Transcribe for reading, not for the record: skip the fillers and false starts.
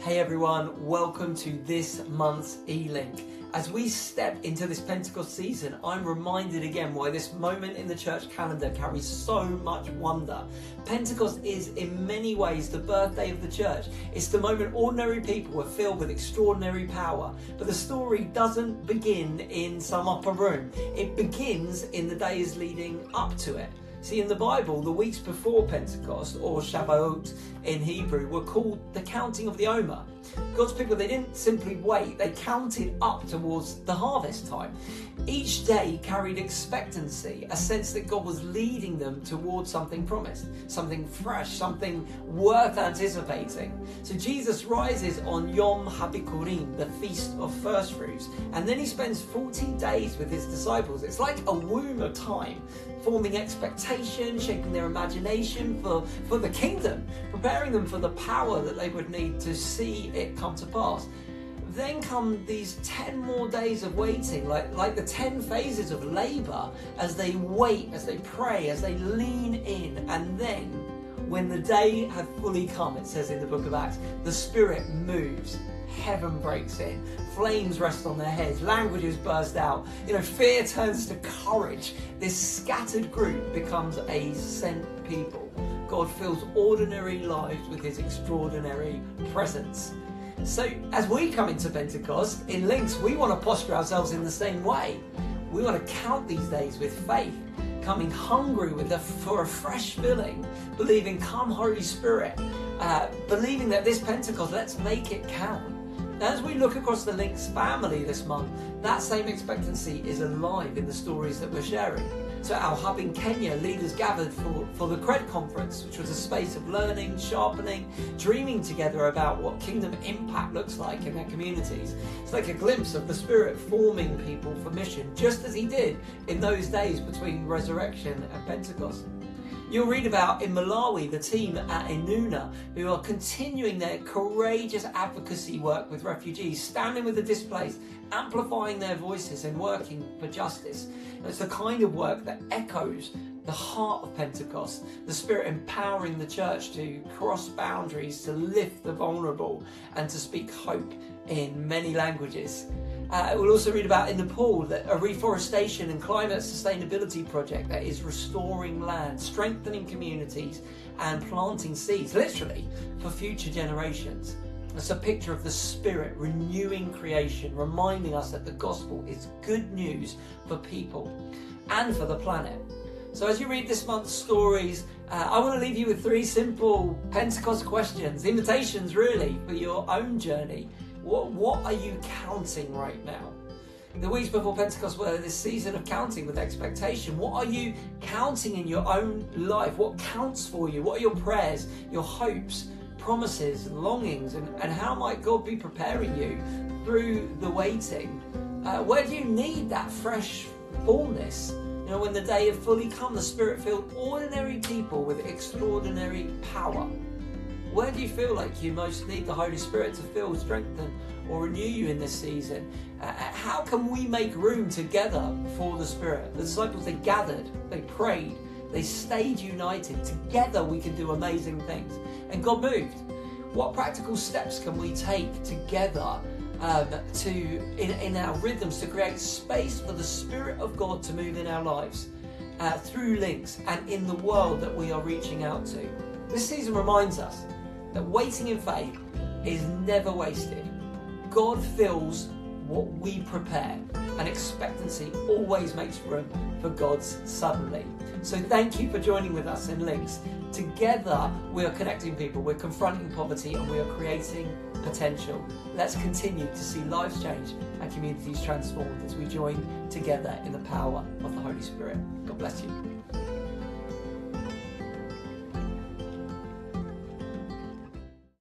Hey everyone, welcome to this month's E-Link. As we step into this Pentecost season, I'm reminded again why this moment in the church calendar carries so much wonder. Pentecost is in many ways the birthday of the church. It's the moment ordinary people were filled with extraordinary power. But the story doesn't begin in some upper room. It begins in the days leading up to it. See, in the Bible, the weeks before Pentecost, or Shavuot in Hebrew, were called the counting of the Omer. God's people, they didn't simply wait, they counted up towards the harvest time. Each day carried expectancy, a sense that God was leading them towards something promised, something fresh, something worth anticipating. So Jesus rises on Yom HaBikurim, the Feast of First Fruits, and then he spends 40 days with his disciples. It's like a womb of time, forming expectation, shaping their imagination for the kingdom, preparing them for the power that they would need to see it come to pass. Then come these 10 more days of waiting, like the 10 phases of labor, as they wait, as they pray, as they lean in. And then, when the day had fully come, it says in the book of Acts, the Spirit moves. Heaven breaks in, flames rest on their heads, languages burst out, fear turns to courage. This scattered group becomes a sent people. God fills ordinary lives with his extraordinary presence. So as we come into Pentecost, in Links, we want to posture ourselves in the same way. We want to count these days with faith, coming hungry for a fresh filling, believing, come Holy Spirit, believing that this Pentecost, let's make it count. As we look across the Links family this month, that same expectancy is alive in the stories that we're sharing. So at our hub in Kenya, leaders gathered for the CRED conference, which was a space of learning, sharpening, dreaming together about what kingdom impact looks like in their communities. It's like a glimpse of the Spirit forming people for mission, just as he did in those days between resurrection and Pentecost. You'll read about in Malawi the team at Inuna who are continuing their courageous advocacy work with refugees, standing with the displaced, amplifying their voices and working for justice. And it's the kind of work that echoes the heart of Pentecost, the Spirit empowering the church to cross boundaries, to lift the vulnerable and to speak hope in many languages. We'll also read about in Nepal that a reforestation and climate sustainability project that is restoring land, strengthening communities and planting seeds, literally, for future generations. It's a picture of the Spirit renewing creation, reminding us that the gospel is good news for people and for the planet. So as you read this month's stories, I want to leave you with 3 simple Pentecost questions, invitations really, for your own journey. What are you counting right now? The weeks before Pentecost were this season of counting with expectation. What are you counting in your own life? What counts for you? What are your prayers, your hopes, promises, longings, and how might God be preparing you through the waiting? Where do you need that fresh fullness? When the day had fully come, the Spirit filled ordinary people with extraordinary power. Where do you feel like you most need the Holy Spirit to fill, strengthen, or renew you in this season? How can we make room together for the Spirit? The disciples, they gathered, they prayed, they stayed united. Together we can do amazing things. And God moved. What practical steps can we take together in our rhythms to create space for the Spirit of God to move in our lives through Links and in the world that we are reaching out to? This season reminds us that waiting in faith is never wasted. God fills what we prepare, and expectancy always makes room for God's suddenly. So thank you for joining with us in Links. Together we are connecting people, we're confronting poverty, and we are creating potential. Let's continue to see lives change and communities transformed as we join together in the power of the Holy Spirit. God bless you.